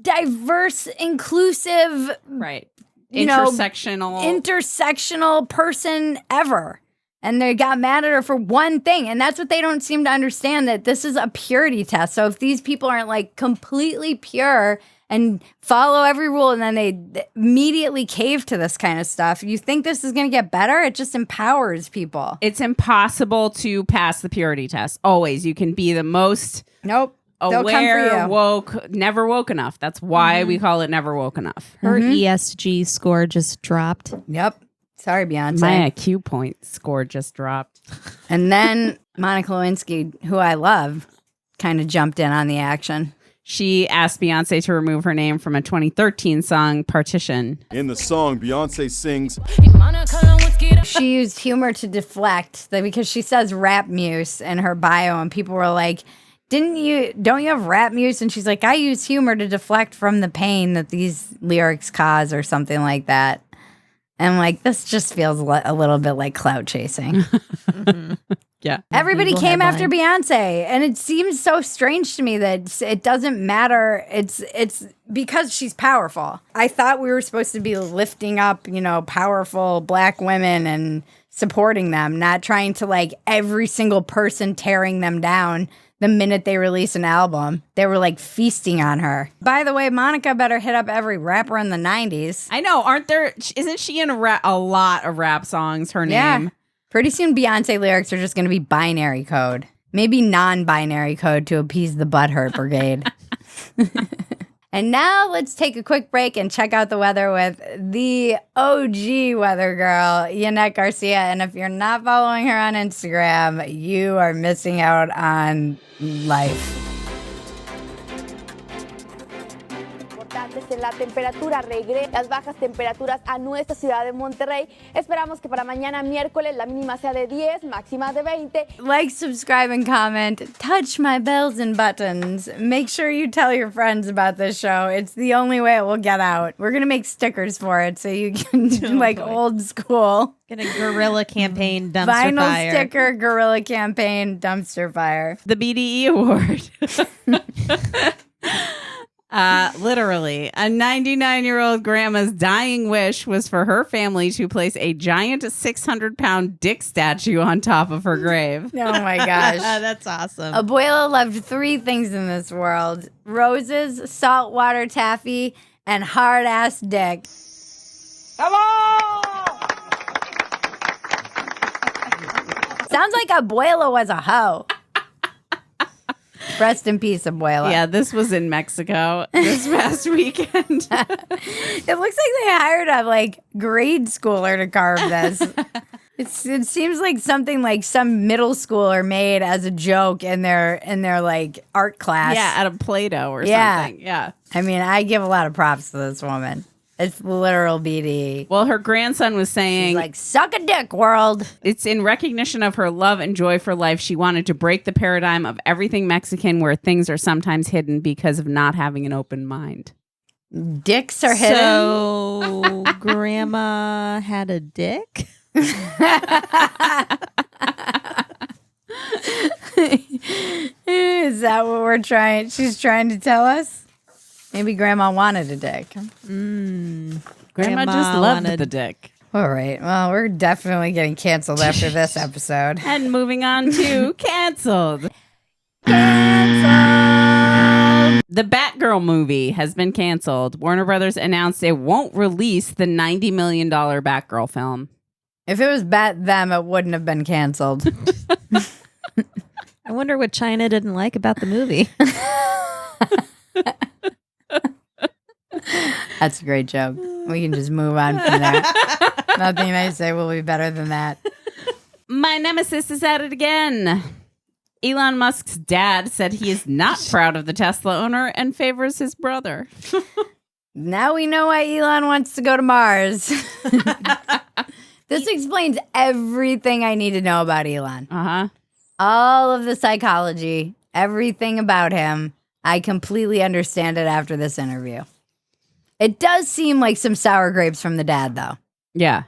diverse, inclusive, right? Intersectional person ever. And they got mad at her for one thing. And that's what they don't seem to understand, that this is a purity test. So if these people aren't like completely pure and follow every rule and then they immediately cave to this kind of stuff, you think this is going to get better? It just empowers people. It's impossible to pass the purity test. Always. You can be the most aware, woke, never woke enough. That's why we call it never woke enough. Her ESG score just dropped. Yep. Sorry, Beyonce. My IQ point score just dropped. And then Monica Lewinsky, who I love, kind of jumped in on the action. She asked Beyonce to remove her name from a 2013 song, Partition. In the song, Beyonce sings, she used humor to deflect, because she says rap muse in her bio, and people were like, don't you have rap muse? And she's like, I use humor to deflect from the pain that these lyrics cause, or something like that. And like, this just feels a little bit like clout chasing. Yeah. Everybody Google came headline. after Beyonce, and it seems so strange to me that it doesn't matter. It's because she's powerful. I thought we were supposed to be lifting up, powerful Black women and supporting them, not trying to like every single person tearing them down the minute they release an album. They were like feasting on her. By the way, Monica better hit up every rapper in the 90s. I know, isn't she in a lot of rap songs, her Yeah. name? Pretty soon, Beyonce lyrics are just going to be binary code. Maybe non-binary code to appease the butthurt brigade. And now let's take a quick break and check out the weather with the OG weather girl, Yanette Garcia. And if you're not following her on Instagram, you are missing out on life. La temperatura regresa, las bajas temperaturas a nuestra ciudad de Monterrey. Esperamos que para mañana miércoles la mínima sea de 10, máxima de 20. Like, subscribe, and comment. Touch my bells and buttons. Make sure you tell your friends about this show. It's the only way it will get out. We're going to make stickers for it so you can do old school. Get a guerrilla campaign dumpster Vinyl fire. sticker guerrilla campaign dumpster fire. The BDE award. Literally, a 99-year-old grandma's dying wish was for her family to place a giant 600-pound dick statue on top of her grave. Oh my gosh. That's awesome. Abuela loved 3 things in this world: roses, saltwater taffy, and hard-ass dick. Sounds like Abuela was a hoe. Rest in peace, Abuela. Yeah, this was in Mexico this past weekend. It looks like they hired a grade schooler to carve this. It seems like something like some middle schooler made as a joke in their art class. Yeah, at a Play-Doh or something. Yeah. I mean, I give a lot of props to this woman. It's literal BD. Well, her grandson was saying, she's like, suck a dick, world. It's in recognition of her love and joy for life. She wanted to break the paradigm of everything Mexican where things are sometimes hidden because of not having an open mind. Dicks are hidden? So, grandma had a dick? Is that what she's trying to tell us? Maybe grandma wanted a dick. Grandma just loved the dick. All right. Well, we're definitely getting canceled after this episode. And moving on to canceled. The Batgirl movie has been canceled. Warner Brothers announced it won't release the $90 million Batgirl film. If it was them, it wouldn't have been canceled. I wonder what China didn't like about the movie. That's a great joke. We can just move on from there. Nothing I say will be better than that. My nemesis is at it again. Elon Musk's dad said he is not proud of the Tesla owner and favors his brother. Now we know why Elon wants to go to Mars. This explains everything I need to know about Elon. Uh-huh. All of the psychology, everything about him. I completely understand it after this interview. It does seem like some sour grapes from the dad, though. Yeah.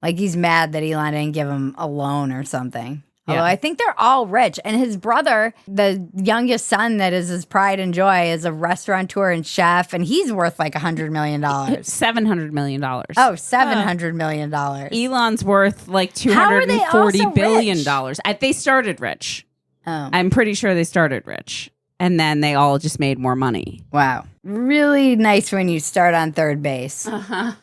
Like he's mad that Elon didn't give him a loan or something. Yeah. Although I think they're all rich. And his brother, the youngest son that is his pride and joy, is a restaurateur and chef. And he's worth like $100 million. $700 million. Oh, $700 million. Elon's worth like How are they also $240 billion. rich? They started rich. Oh. I'm pretty sure they started rich. And then they all just made more money. Wow. Really nice when you start on third base. Uh-huh.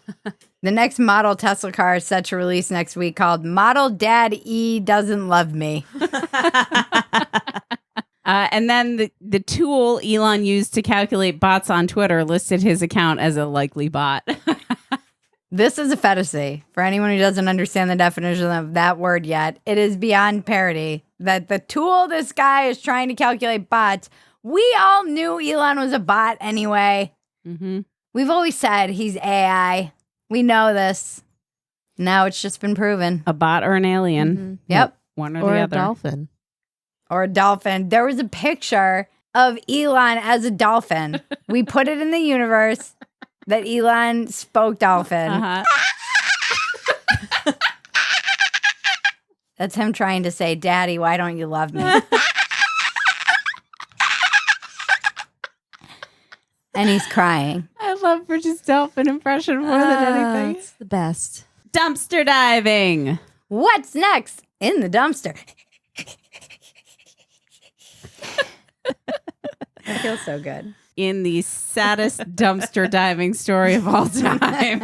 The next model Tesla car is set to release next week called Model Dad E Doesn't Love Me. And then the tool Elon used to calculate bots on Twitter listed his account as a likely bot. This is a Phetasy. For anyone who doesn't understand the definition of that word yet, it is beyond parody. That the tool this guy is trying to calculate bots, we all knew Elon was a bot anyway. Mm-hmm. We've always said he's AI. We know this. Now it's just been proven. A bot or an alien. Mm-hmm. Yep. One or Or the a other. dolphin. Or a dolphin. There was a picture of Elon as a dolphin. We put it in the universe that Elon spoke dolphin. Uh-huh. That's him trying to say, Daddy, why don't you love me? And he's crying. I love Bridget's dolphin impression more than anything. It's the best. Dumpster diving. What's next in the dumpster? That feels so good. In the saddest dumpster diving story of all time.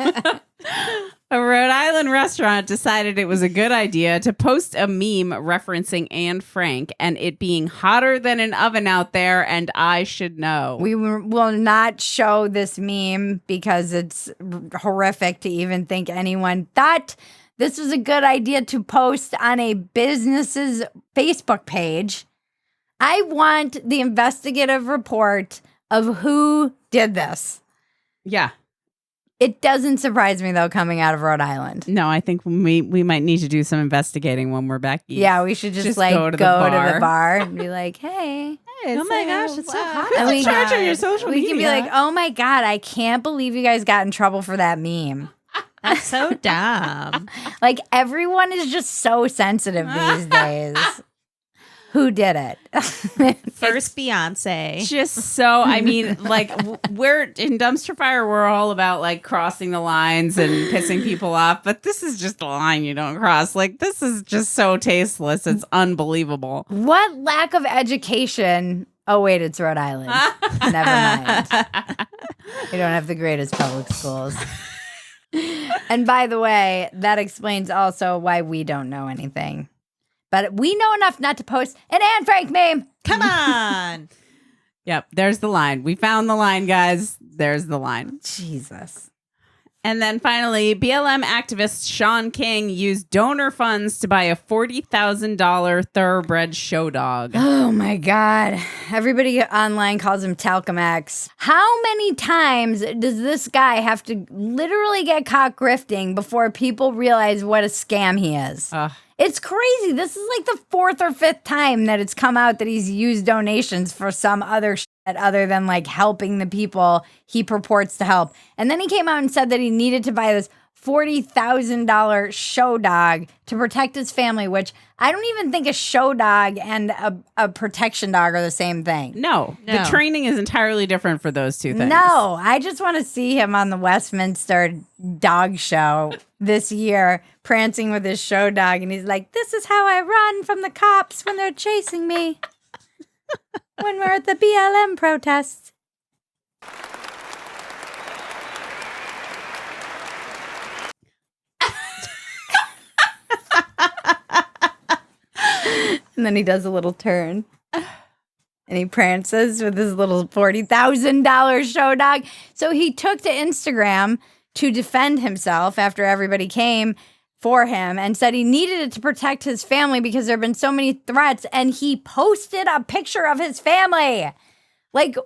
A Rhode Island restaurant decided it was a good idea to post a meme referencing Anne Frank and it being hotter than an oven out there, and I should know. We will not show this meme because it's horrific to even think anyone thought this was a good idea to post on a business's Facebook page. I want the investigative report of who did this. Yeah. It doesn't surprise me, though, coming out of Rhode Island. No, I think we might need to do some investigating when we're back east. Yeah, we should just like go to the bar and be like, hey. Oh my gosh, it's so hot. And we charge on your social we media. can be like, oh my God, I can't believe you guys got in trouble for that meme. That's so dumb. Like, everyone is just so sensitive these days. Who did it? First Beyonce. Just so, I mean, like, we're in Dumpster Fire, we're all about like crossing the lines and pissing people off, but this is just a line you don't cross. Like, this is just so tasteless. It's unbelievable. What lack of education? Oh, wait, it's Rhode Island. Never mind. We don't have the greatest public schools. And by the way, that explains also why we don't know anything. But we know enough not to post an Anne Frank meme. Come on. Yep, there's the line. We found the line, guys. There's the line. Jesus. And then finally, BLM activist Sean King used donor funds to buy a $40,000 thoroughbred show dog. Oh my God. Everybody online calls him Talcum X. How many times does this guy have to literally get caught grifting before people realize what a scam he is? It's crazy. This is like the 4th or 5th time that it's come out that he's used donations for some other shit other than like helping the people he purports to help. And then he came out and said that he needed to buy this $40,000 show dog to protect his family, which I don't even think a show dog and a protection dog are the same thing. No, the training is entirely different for those two things. No, I just want to see him on the Westminster dog show this year, prancing with his show dog. And he's like, this is how I run from the cops when they're chasing me when we're at the BLM protests. And then he does a little turn. And he prances with his little $40,000 show dog. So he took to Instagram to defend himself after everybody came for him and said he needed it to protect his family because there have been so many threats. And he posted a picture of his family. Like,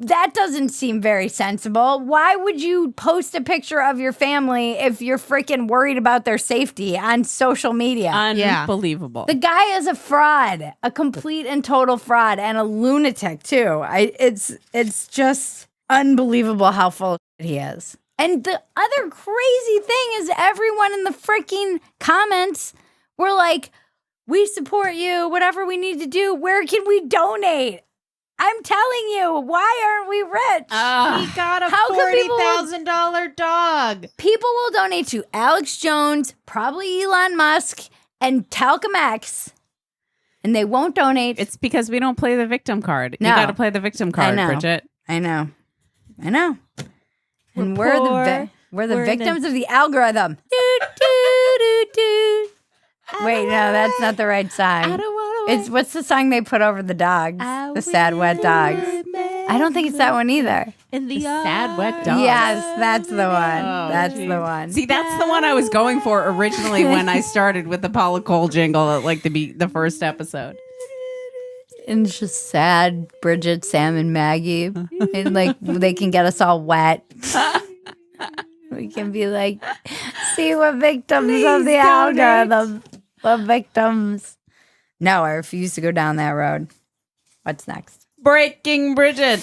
that doesn't seem very sensible. Why would you post a picture of your family if you're freaking worried about their safety on social media? Unbelievable. The guy is a fraud, a complete and total fraud, and a lunatic too. It's just unbelievable how full of shit he is. And the other crazy thing is everyone in the freaking comments were like, we support you, whatever we need to do. Where can we donate? I'm telling you, why aren't we rich? He got a $40,000 dog. People will donate to Alex Jones, probably Elon Musk, and Talcum X, and they won't donate. It's because we don't play the victim card. No. You got to play the victim card, Bridget. I know. And we're the victims of the algorithm. Wait, no, that's not the right song. It's what's the song they put over the dogs? The sad wet dogs. I don't think it's that one either. In the sad wet dogs. Yes, that's the one. Oh, that's geez. the one. See, that's the one I was going for originally when I started with the Paula Cole jingle at like the first episode. And it's just sad, Bridget, Sam, and Maggie. And like they can get us all wet. We can be like, see what victims of the algorithm. What victims. No, I refuse to go down that road. What's next? Breaking Bridget.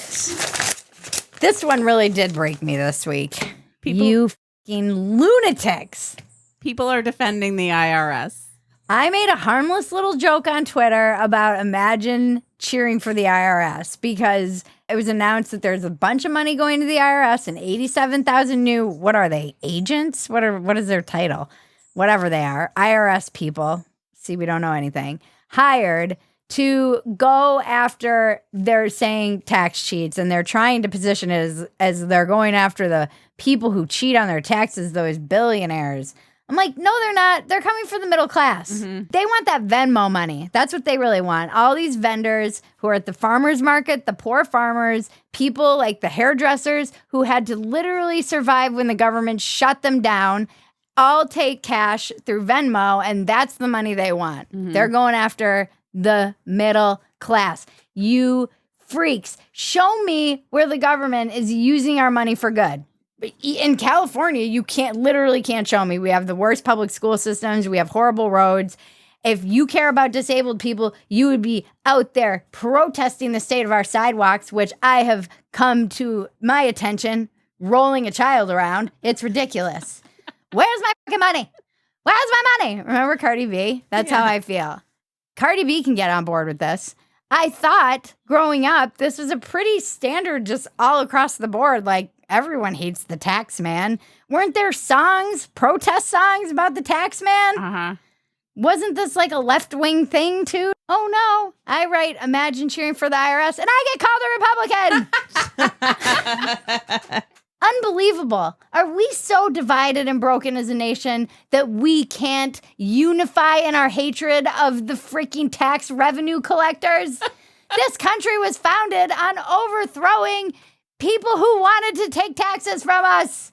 This one really did break me this week. You fucking lunatics. People are defending the IRS. I made a harmless little joke on Twitter about imagine cheering for the IRS because it was announced that there's a bunch of money going to the IRS and 87,000 new, what are they, agents? What is their title? Whatever they are, IRS people. See, we don't know anything. Hired to go after, they're saying tax cheats, and they're trying to position it as they're going after the people who cheat on their taxes, those billionaires. I'm like, no, they're not. They're coming for the middle class. Mm-hmm. They want that Venmo money. That's what they really want. All these vendors who are at the farmer's market, the poor farmers, people like the hairdressers who had to literally survive when the government shut them down, all take cash through Venmo, and that's the money they want. Mm-hmm. They're going after the middle class. You freaks, show me where the government is using our money for good. In California, you literally can't show me. We have the worst public school systems. We have horrible roads. If you care about disabled people, you would be out there protesting the state of our sidewalks, which I have come to my attention, rolling a child around. It's ridiculous. Where's my fucking money? Where's my money? Remember Cardi B? That's how I feel. Cardi B can get on board with this. I thought growing up, this was a pretty standard, just all across the board. Like, everyone hates the tax man. Weren't there songs, protest songs about the tax man? Uh-huh. Wasn't this like a left-wing thing too? Oh no, I write Imagine cheering for the IRS and I get called a Republican. Unbelievable. Are we so divided and broken as a nation that we can't unify in our hatred of the freaking tax revenue collectors? This country was founded on overthrowing people who wanted to take taxes from us.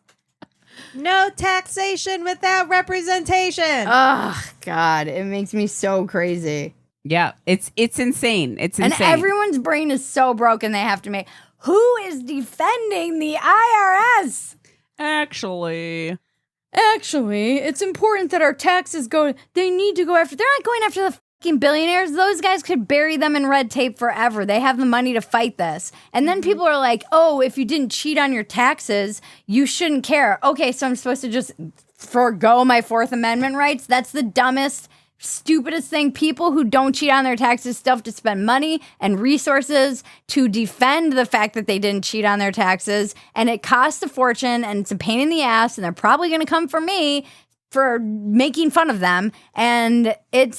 No taxation without representation. Oh, God. It makes me so crazy. Yeah, it's insane. It's insane. And everyone's brain is so broken they have to make... Who is defending the IRS? Actually, it's important that our taxes go... They need to go after... They're not going after the fucking billionaires. Those guys could bury them in red tape forever. They have the money to fight this. And then people are like, oh, if you didn't cheat on your taxes, you shouldn't care. Okay, so I'm supposed to just forego my Fourth Amendment rights? That's the dumbest, stupidest thing. People who don't cheat on their taxes still have to spend money and resources to defend the fact that they didn't cheat on their taxes. And it costs a fortune and it's a pain in the ass. And they're probably going to come for me for making fun of them, and it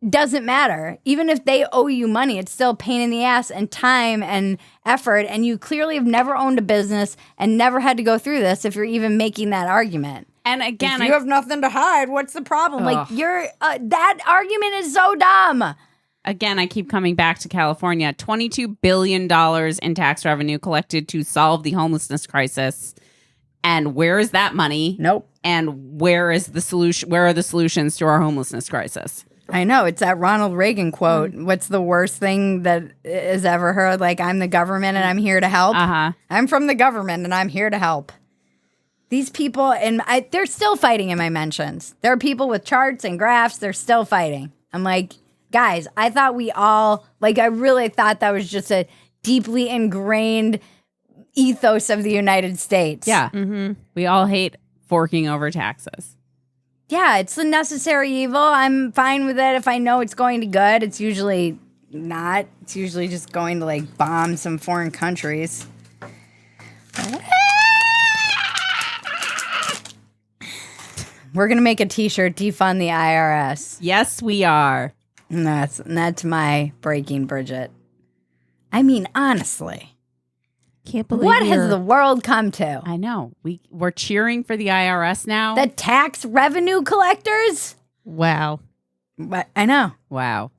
doesn't matter. Even if they owe you money, it's still a pain in the ass and time and effort, and you clearly have never owned a business and never had to go through this if you're even making that argument. And again, if you have nothing to hide, what's the problem? Ugh. Like, that argument is so dumb. Again, I keep coming back to California. $22 billion in tax revenue collected to solve the homelessness crisis. And where is that money? Nope. And where is the solution? Where are the solutions to our homelessness crisis? I know. It's that Ronald Reagan quote. What's the worst thing that is ever heard? Like, I'm the government and I'm here to help. Uh-huh. I'm from the government and I'm here to help. These people, and they're still fighting in my mentions. There are people with charts and graphs. They're still fighting. I'm like, guys, I thought we all, like, I really thought that was just a deeply ingrained ethos of the United States. Yeah. Mm-hmm. We all hate forking over taxes. Yeah, it's a necessary evil. I'm fine with it if I know it's going to good. It's usually not. It's usually just going to, like, bomb some foreign countries. We're going to make a t-shirt, defund the IRS. Yes, we are. And that's my breaking Bridget. I mean, honestly. Can't believe what has the world come to? I know. We're cheering for the IRS now. The tax revenue collectors? Wow. I know. Wow.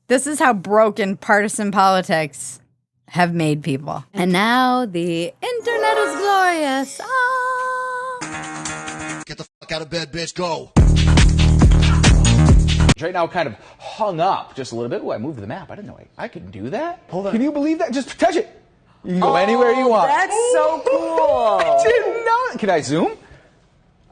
This is how broken partisan politics have made people. And now the internet is glorious. Oh. Get the fuck out of bed, bitch. Go. Right now, kind of hung up just a little bit. Oh, I moved the map. I didn't know I could do that. Hold on. Can you believe that? Just touch it. You can go anywhere you want. That's so cool. I didn't know. Can I zoom?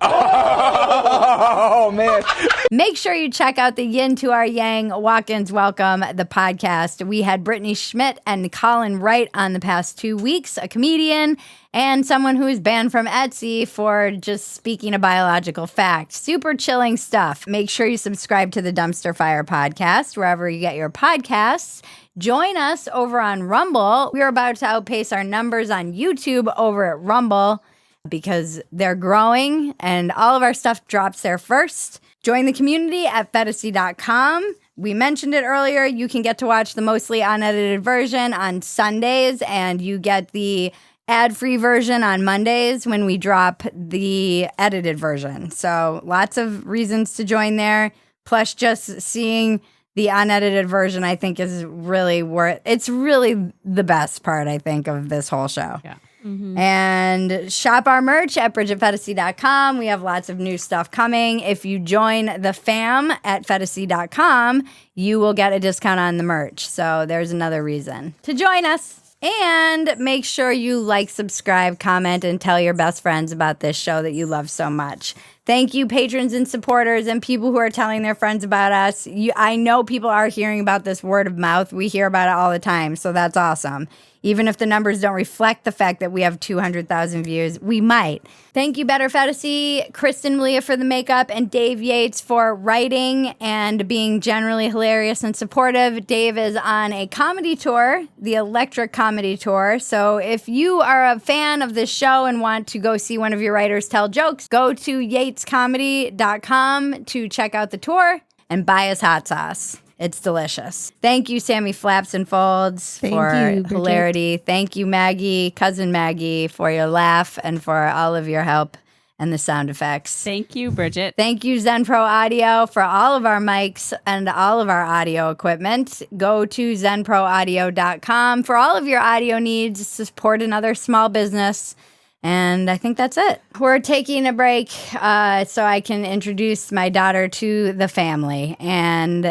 Oh, man. Make sure you check out the Yin to Our Yang Walk-Ins Welcome, the podcast. We had Brittany Schmidt and Colin Wright on the past 2 weeks, a comedian and someone who is banned from Etsy for just speaking a biological fact. Super chilling stuff. Make sure you subscribe to the Dumpster Fire podcast, wherever you get your podcasts. Join us over on Rumble. We're about to outpace our numbers on YouTube over at Rumble, because they're growing and all of our stuff drops there first. Join the community at Phetasy.com. We mentioned it earlier. You can get to watch the mostly unedited version on Sundays, and you get the ad-free version on Mondays when we drop the edited version. So lots of reasons to join there. Plus, just seeing the unedited version, I think, is really it's really the best part, I think, of this whole show. Yeah. Mm-hmm. And shop our merch at BridgetPhetasy.com. We have lots of new stuff coming. If you join the fam at Phetasy.com, you will get a discount on the merch. So there's another reason to join us. And make sure you like, subscribe, comment, and tell your best friends about this show that you love so much. Thank you, patrons and supporters and people who are telling their friends about us. I know people are hearing about this word of mouth. We hear about it all the time, so that's awesome. Even if the numbers don't reflect the fact that we have 200,000 views, we might. Thank you, Better Phetasy, Kristen Malia for the makeup, and Dave Yates for writing and being generally hilarious and supportive. Dave is on a comedy tour, the Electric Comedy Tour. So if you are a fan of this show and want to go see one of your writers tell jokes, go to yatescomedy.com to check out the tour and buy his hot sauce. It's delicious. Thank you, Sammy Flaps and Folds, for hilarity. Thank you, Maggie, cousin Maggie, for your laugh and for all of your help and the sound effects. Thank you, Bridget. Thank you, Zen Pro Audio, for all of our mics and all of our audio equipment. Go to zenproaudio.com for all of your audio needs. Support another small business. And I think that's it. We're taking a break so I can introduce my daughter to the family. And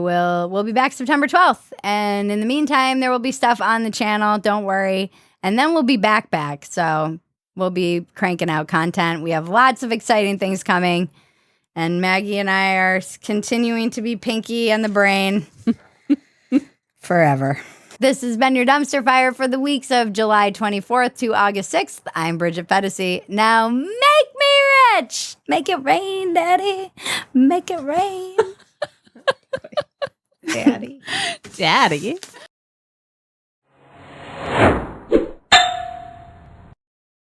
we'll be back September 12th. And in the meantime, there will be stuff on the channel. Don't worry. And then we'll be back. So we'll be cranking out content. We have lots of exciting things coming. And Maggie and I are continuing to be Pinky and the Brain forever. This has been your Dumpster Fire for the weeks of July 24th to August 6th. I'm Bridget Phetasy. Now make me rich. Make it rain, Daddy. Make it rain. Daddy.